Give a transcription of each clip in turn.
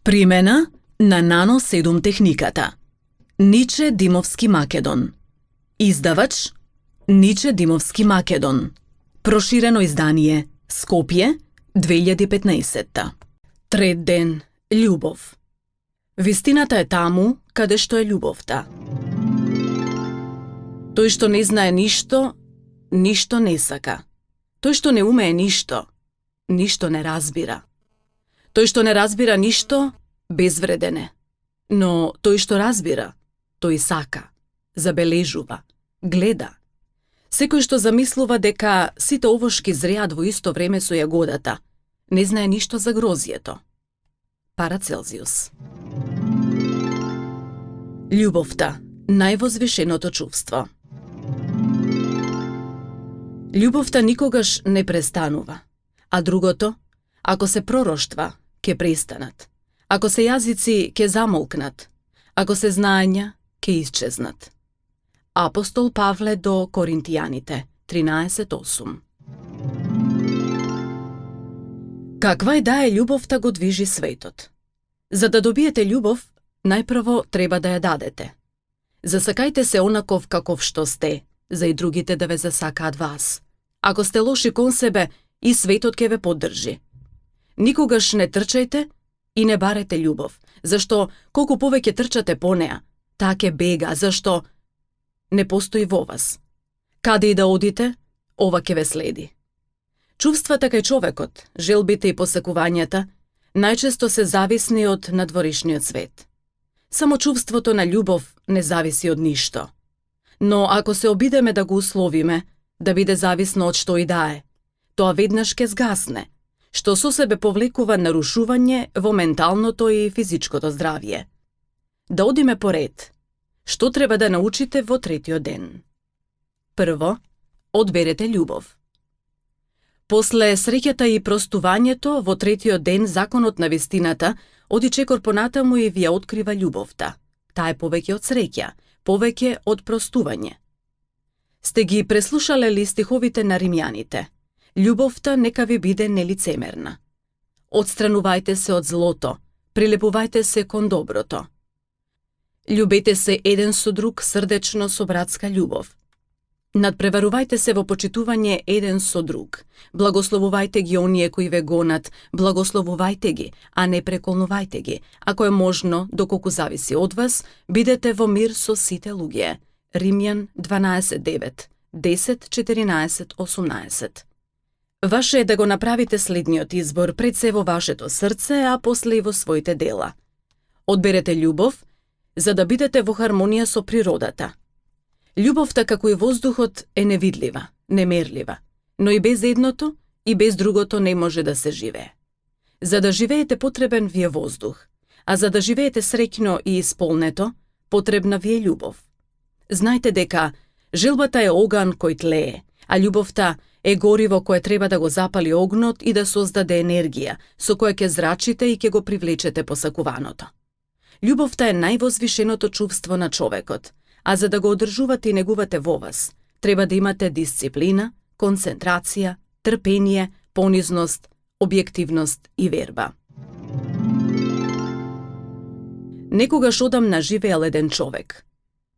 Примена на Nano 7 техниката. Ниче Димовски Македон. Издавач Ниче Димовски Македон. Проширено издание Скопје 2015. Трет ден љубов. Вистината е таму каде што е љубовта. Тој што не знае ништо, ништо не сака. Тој што не умее ништо, ништо не разбира. Тој што не разбира ништо, безвреден е. Но тој што разбира, тој сака, забележува, гледа. Секој што замислува дека сите овошки зреат во исто време со јагодата, не знае ништо за грозјето. Парацелзиус. Љубовта, највозвишеното чувство. Љубовта никогаш не престанува, а другото, ако се пророштва, ќе престанат. Ако се јазици, ќе замолкнат. Ако се знаења, ќе исчезнат. Апостол Павле до Коринтијаните 13:8. Каква е да е љубовта го движи светот. За да добиете љубов, најпрво треба да ја дадете. Засакајте се онаков каков што сте, за и другите да ве засакаат вас. Ако сте лоши кон себе, и светот ќе ве поддржи. Никогаш не трчајте и не барете љубов, зашто колку повеќе трчате по неа, таа ќе бега, зашто не постои во вас. Каде и да одите, ова ќе ве следи. Чувствата кај човекот, желбите и посакувањата, најчесто се зависни од надворешниот свет. Само чувството на љубов не зависи од ништо. Но ако се обидеме да го условиме, да биде зависно од што и да е, тоа веднаш ќе згасне, што со себе повлекува нарушување во менталното и физичкото здравје. Да одиме по ред. Што треба да научите во третиот ден? Прво, одберете љубов. После среќата и простувањето, во третиот ден законот на вистината оди чекор понатаму и ви ја открива љубовта. Таа е повеќе од среќа, повеќе од простување. Сте ги преслушале ли стиховите на римјаните? Љубовта нека ви биде нелицемерна. Отстранувајте се од злото, прилепувајте се кон доброто. Љубете се еден со друг срдечно со братска љубов. Надпреварувајте се во почитување еден со друг. Благословувајте ги оние кои ве гонат, благословувајте ги, а не преколнувајте ги. Ако е можно, доколку зависи од вас, бидете во мир со сите луѓе. Римјан 12:9, 10:14-18. Ваше е да го направите следниот избор пред се во вашето срце, а после и во своите дела. Одберете љубов, за да бидете во хармонија со природата. Љубовта, како и воздухот, е невидлива, немерлива, но и без едното и без другото не може да се живее. За да живеете потребен ви е воздух, а за да живеете среќно и исполнето, потребна ви е љубов. Знајте дека желбата е оган кој тлее, а љубовта е гориво кое треба да го запали огнот и да создаде енергија, со која ќе зрачите и ќе го привлечете посакуваното. Љубовта е највозвишеното чувство на човекот, а за да го одржувате и негувате во вас, треба да имате дисциплина, концентрација, трпение, понизност, објективност и верба. Некогаш одамна живеел еден човек.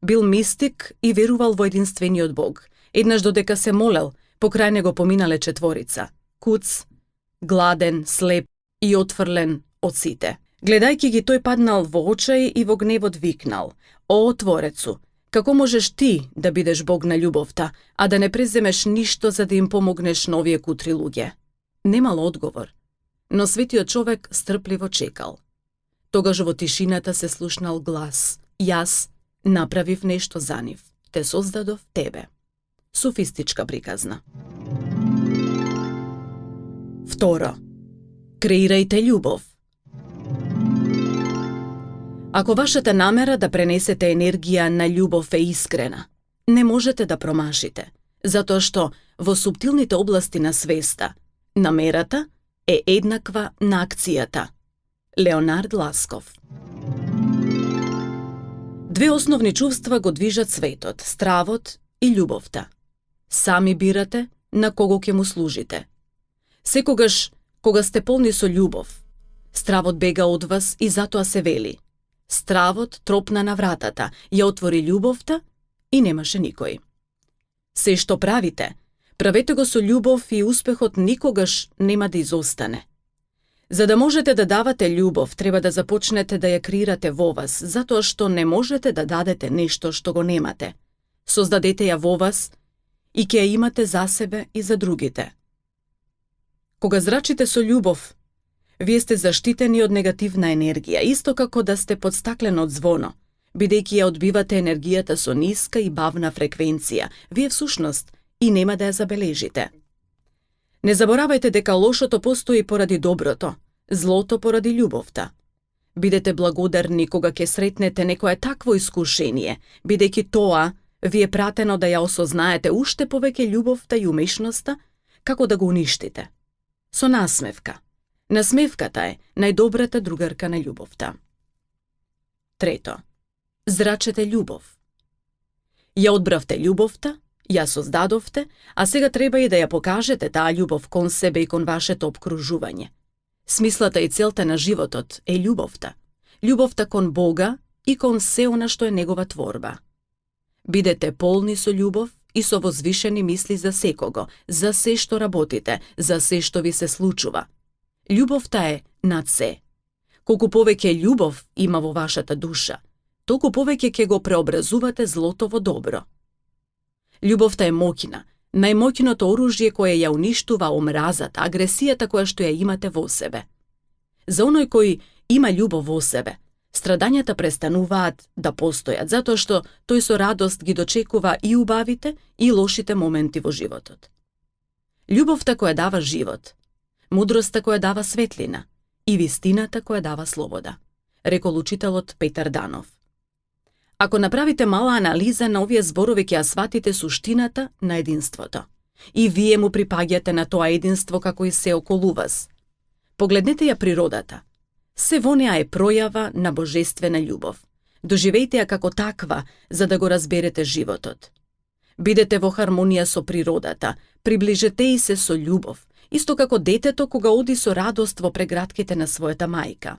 Бил мистик и верувал во единствениот Бог. Еднаш додека се молел, покрај него поминале четворица. Куц, гладен, слеп и отфрлен од сите. Гледајќи ги, тој паднал во очај и во гневот викнал: "О, Творецу, како можеш ти да бидеш Бог на љубовта, а да не преземеш ништо за да им помогнеш на овие кутри луѓе?" Немал одговор, но светиот човек стрпливо чекал. Тогаш во тишината се слушнал глас: "Јас направив нешто за нив, те создадов тебе." Софистичка приказна. Второ, креирајте љубов. Ако вашата намера да пренесете енергија на љубов е искрена, не можете да промашите, затоа што во суптилните области на свеста, намерата е еднаква на акцијата. Леонард Ласков. Две основни чувства го движат светот, стравот и љубовта. Сами бирате на кого ќе му служите. Секогаш, кога сте полни со љубов, Стравот бега од вас и затоа се вели. Стравот тропна на вратата, ја отвори љубовта и немаше никој. Се што правите, правете го со љубов и успехот никогаш нема да изостане. За да можете да давате љубов, треба да започнете да ја креирате во вас, затоа што не можете да дадете нешто што го немате. Создадете ја во вас и ќе ја имате за себе и за другите. Кога зрачите со љубов, вие сте заштитени од негативна енергија, исто како да сте под стаклено звоно. Бидејќи ја одбивате енергијата со ниска и бавна фреквенција, вие всушност и нема да ја забележите. Не заборавајте дека лошото постои поради доброто, злото поради љубовта. Бидете благодарни кога ќе сретнете некое такво искушение, бидејќи тоа ви е пратено да ја осознаете уште повеќе љубовта и умешноста, како да го уништите. Со насмевка. Насмевката е најдобрата другарка на љубовта. Трето. Зрачете љубов. Ја одбравте љубовта, ја создадовте, а сега треба и да ја покажете таа љубов кон себе и кон вашето обкружување. Смислата и целта на животот е љубовта. Љубовта кон Бога и кон се она што е негова творба. Бидете полни со љубов и со возвишени мисли за секого, за се што работите, за се што ви се случува. Љубовта е над се. Колку повеќе љубов има во вашата душа, толку повеќе ќе го преобразувате злото во добро. Љубовта е моќна, најмоќното оружје кое ја уништува омразата, агресијата која што ја имате во себе. За оној кој има љубов во себе, страдањата престануваат да постојат, затоа што тој со радост ги дочекува и убавите и лошите моменти во животот. Љубовта која дава живот, мудростта која дава светлина и вистината која дава слобода, рекол учителот Петар Данов. Ако направите мала анализа на овие зборови, ќе ја сватите суштината на единството. И вие му припаѓате на тоа единство како и се околу вас. Погледнете ја природата. Се во неа е пројава на божествена љубов. Доживејте ја како таква, за да го разберете животот. Бидете во хармонија со природата, приближете и се со љубов, исто како детето кога оди со радост во прегратките на својата мајка.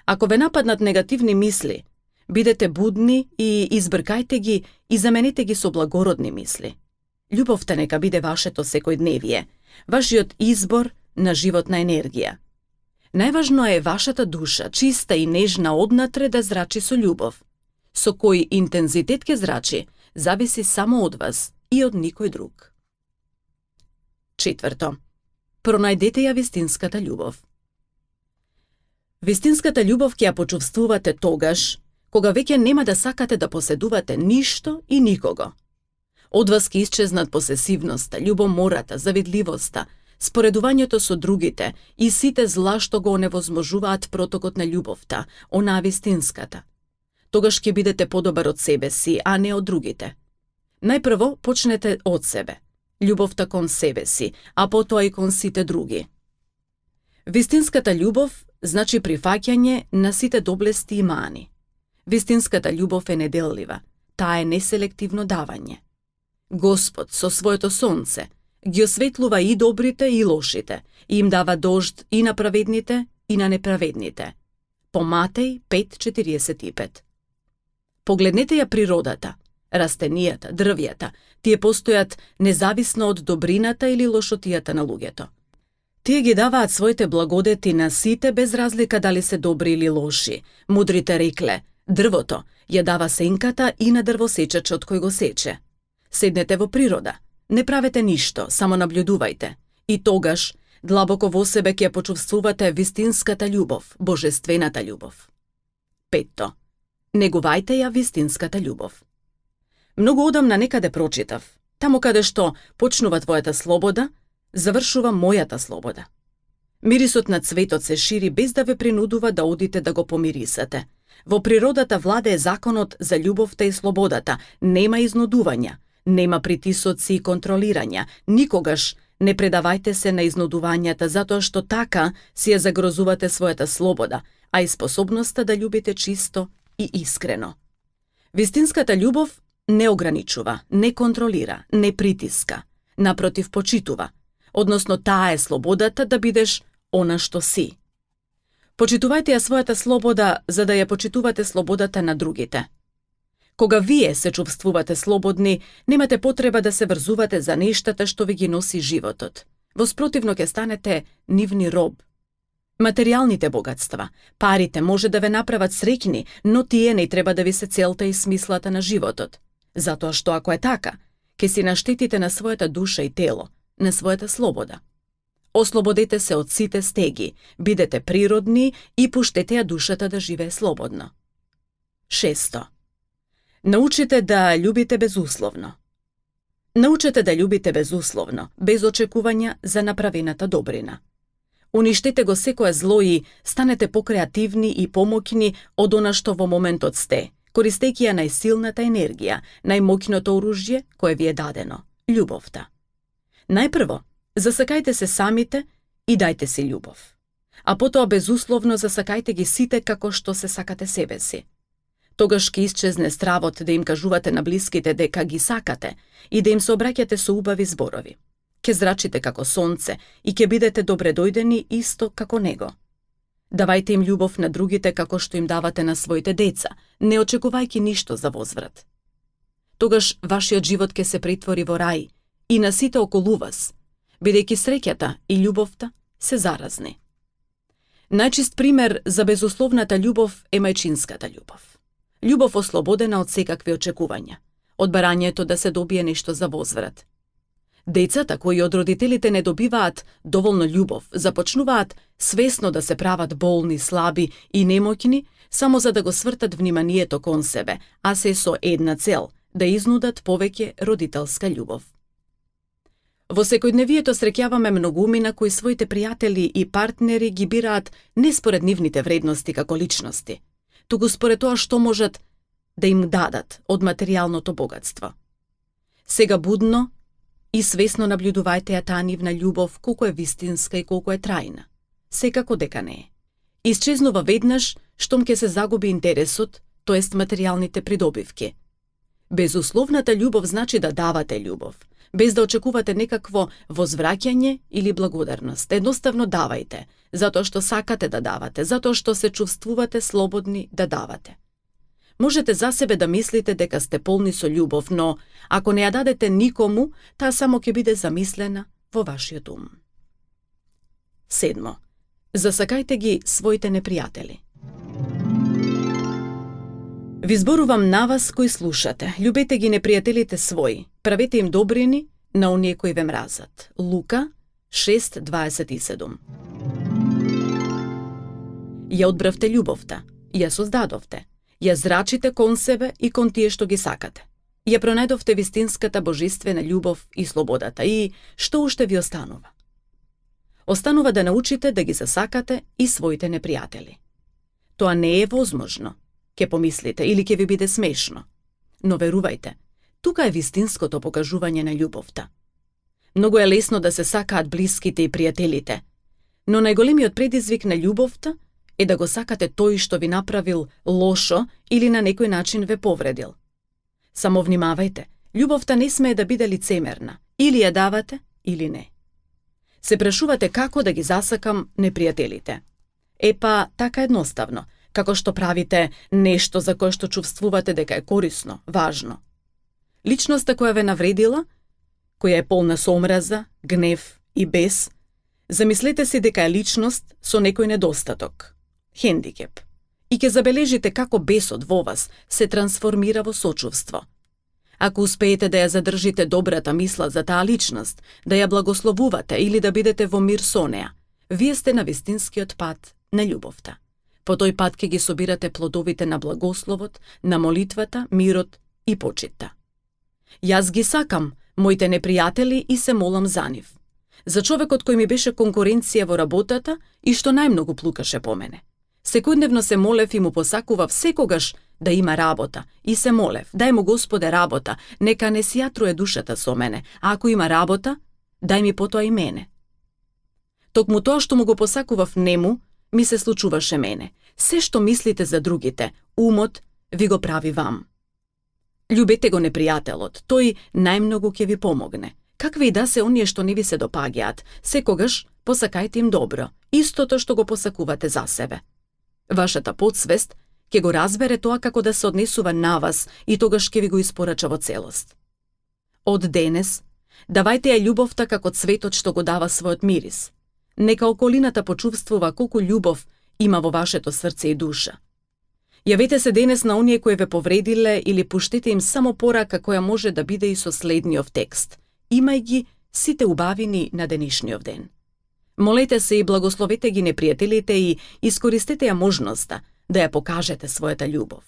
Ако ве нападнат негативни мисли, бидете будни и избркајте ги и заменете ги со благородни мисли. Љубовта нека биде вашето секојдневие, вашиот избор на животна енергија. Најважно е вашата душа, чиста и нежна однатре, да зрачи со љубов. Со кој интензитет ќе зрачи, зависи само од вас и од никој друг. Четврто. Пронајдете ја вистинската љубов. Вистинската љубов ќе ја почувствувате тогаш, кога веќе нема да сакате да поседувате ништо и никого. Од вас ќе исчезнат посесивноста, љубомората, завидливоста, споредувањето со другите и сите зла што го оневозможуваат протокот на љубовта, онаа вистинската. Тогаш ќе бидете подобар од себе си, а не од другите. Најпрво почнете од себе, љубовта кон себе си, а потоа и кон сите други. Вистинската љубов значи прифаќање на сите доблести и мани. Вистинската љубов е неделлива, таа е неселективно давање. Господ со своето сонце ги осветлува и добрите и лошите, и им дава дожд и на праведните и на неправедните. По Матеј 5:45. Погледнете ја природата, растенијата, дрвјата, тие постојат независно од добрината или лошотијата на луѓето. Тие ги даваат своите благодети на сите без разлика дали се добри или лоши. Мудрите рекле: дрвото ја дава сенката и на дрвосечачот кој го сече. Седнете во природа, не правете ништо, само наблюдувајте. И тогаш, длабоко во себе ќе почувствувате вистинската љубов, божествената љубов. Петто. Негувајте ја вистинската љубов. Многу одамна некаде прочитав: таму каде што почнува твојата слобода, завршува мојата слобода. Мирисот на цветот се шири без да ве принудува да одите да го помирисате. Во природата владее законот за љубовта и слободата, нема изнудувања, нема притисоци и контролирања, никогаш не предавајте се на изнудувањата, затоа што така си ја загрозувате својата слобода, а и способноста да љубите чисто и искрено. Вистинската љубов не ограничува, не контролира, не притиска, напротив почитува, односно таа е слободата да бидеш она што си. Почитувајте ја својата слобода за да ја почитувате слободата на другите. Кога вие се чувствувате слободни, немате потреба да се врзувате за нештата што ви ги носи животот. Во спротивно ќе станете нивни роб. Материјалните богатства, парите може да ве направат среќни, но тие не треба да ви се целта и смислата на животот. Затоа што ако е така, ќе си наштетите на својата душа и тело, на својата слобода. Ослободете се од сите стеги, бидете природни и пуштете ја душата да живее слободно. 6. Научите да љубите безусловно. Научете да љубите безусловно, без очекувања за направената добрина. Уништете го секое зло и станете покреативни и помоќни од она што во моментот сте, користејќи ја најсилната енергија, најмоќното оружје кое ви е дадено – љубовта. Најпрво, засакајте се самите и дајте си љубов. А потоа безусловно засакајте ги сите како што се сакате себе си. Тогаш ќе исчезне стравот да им кажувате на блиските дека ги сакате и да им се обраќате со убави зборови. Ќе зрачите како сонце и ќе бидете добредојдени исто како него. Давајте им љубов на другите како што им давате на своите деца, не очекувајќи ништо за возврат. Тогаш вашиот живот ќе се претвори во рај и на сите околу вас, бидејќи среќата и љубовта се заразни. Најчист пример за безусловната љубов е мајчинската љубов. Љубов ослободена од секакви очекувања, од барањето да се добие нешто за возврат. Децата кои од родителите не добиваат доволно љубов, започнуваат свесно да се прават болни, слаби и немоќни, само за да го свртат вниманието кон себе, а се со една цел – да изнудат повеќе родителска љубов. Во секојдневието среќаваме многумина кои своите пријатели и партнери ги бираат не според нивните вредности како личности, туку според тоа што можат да им дадат од материјалното богатство. Сега будно и свесно наблюдувајте ја таа нивна љубов колку е вистинска и колку е трајна. Секако дека не е. Исчезнува веднаш штом ќе се загуби интересот, тоест материјалните придобивки. Безусловната љубов значи да давате љубов, без да очекувате некакво возвраќање или благодарност. Едноставно давајте, затоа што сакате да давате, затоа што се чувствувате слободни да давате. Можете за себе да мислите дека сте полни со љубов, но ако не ја дадете никому, таа само ќе биде замислена во вашиот ум. 7. Засакајте ги своите непријатели. Ви зборувам на вас кои слушате. Љубете ги непријателите своји, правете им добрини на оние кои ве мразат. Лука 6:27. Ја одбравте љубовта, ја создадовте, ја зрачите кон себе и кон тие што ги сакате. Ја пронајдовте вистинската божествена љубов и слободата. И што уште ви останува? Останува да научите да ги засакате и своите непријатели. Тоа не е возможно, ќе помислите, или ќе ви биде смешно. Но верувајте, тука е вистинското покажување на љубовта. Многу е лесно да се сакаат блиските и пријателите, но најголемиот предизвик на љубовта е да го сакате тој што ви направил лошо или на некој начин ве повредил. Само внимавајте, љубовта не смее да биде лицемерна, или ја давате, или не. Се прашувате како да ги засакам непријателите. Епа, така едноставно, како што правите нешто за кое што чувствувате дека е корисно, важно. Личноста која ве навредила, која е полна со омраза, гнев и бес, замислете си дека е личност со некој недостаток, хендикеп, и ќе забележите како бесот во вас се трансформира во сочувство. Ако успеете да ја задржите добрата мисла за таа личност, да ја благословувате или да бидете во мир со неа, вие сте на вистинскиот пат на љубовта. По тој пат ќе ги собирате плодовите на благословот, на молитвата, мирот и почитта. Јас ги сакам моите непријатели и се молам за нив. За човекот кој ми беше конкуренција во работата и што најмногу плукаше по мене. Секојдневно се молев и му посакував секогаш да има работа и се молев, дај му Господе работа, нека не си јатруе душата со мене, а ако има работа, дај ми потоа и мене. Токму тоа што му го посакував нему, ми се случуваше мене. Се што мислите за другите, умот ви го прави вам. Љубете го непријателот, тој најмногу ќе ви помогне. Какви и да се оние што не ви се допаѓаат, секогаш посакајте им добро, истото што го посакувате за себе. Вашата подсвест ќе го разбере тоа како да се однесува на вас и тогаш ќе ви го испорача во целост. Од денес, давајте ја љубовта како цветот што го дава својот мирис. Нека околината почувствува колку љубов има во вашето срце и душа. Јавете се денес на оние кои ве повредиле или пуштете им само порака која може да биде и со следниот текст. Имај ги сите убавини на денешниот ден. Молете се и благословете ги непријателите и искористете ја можноста да ја покажете својата љубов.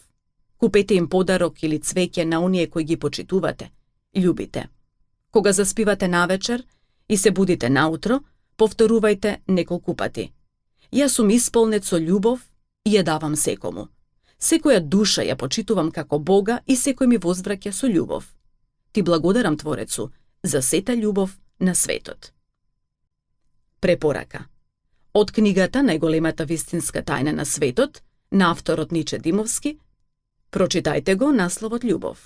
Купете им подарок или цвеќе на оние кои ги почитувате. Љубите. Кога заспивате навечер и се будите наутро, повторувајте неколку пати. Јас сум исполнет со љубов и ја давам секому. Секоја душа ја почитувам како Бога и секој ми возвраќа со љубов. Ти благодарам, Творецу, за сета љубов на светот. Препорака. Од книгата Најголемата вистинска тајна на светот, на авторот Ниче Димовски, прочитајте го насловот Љубов.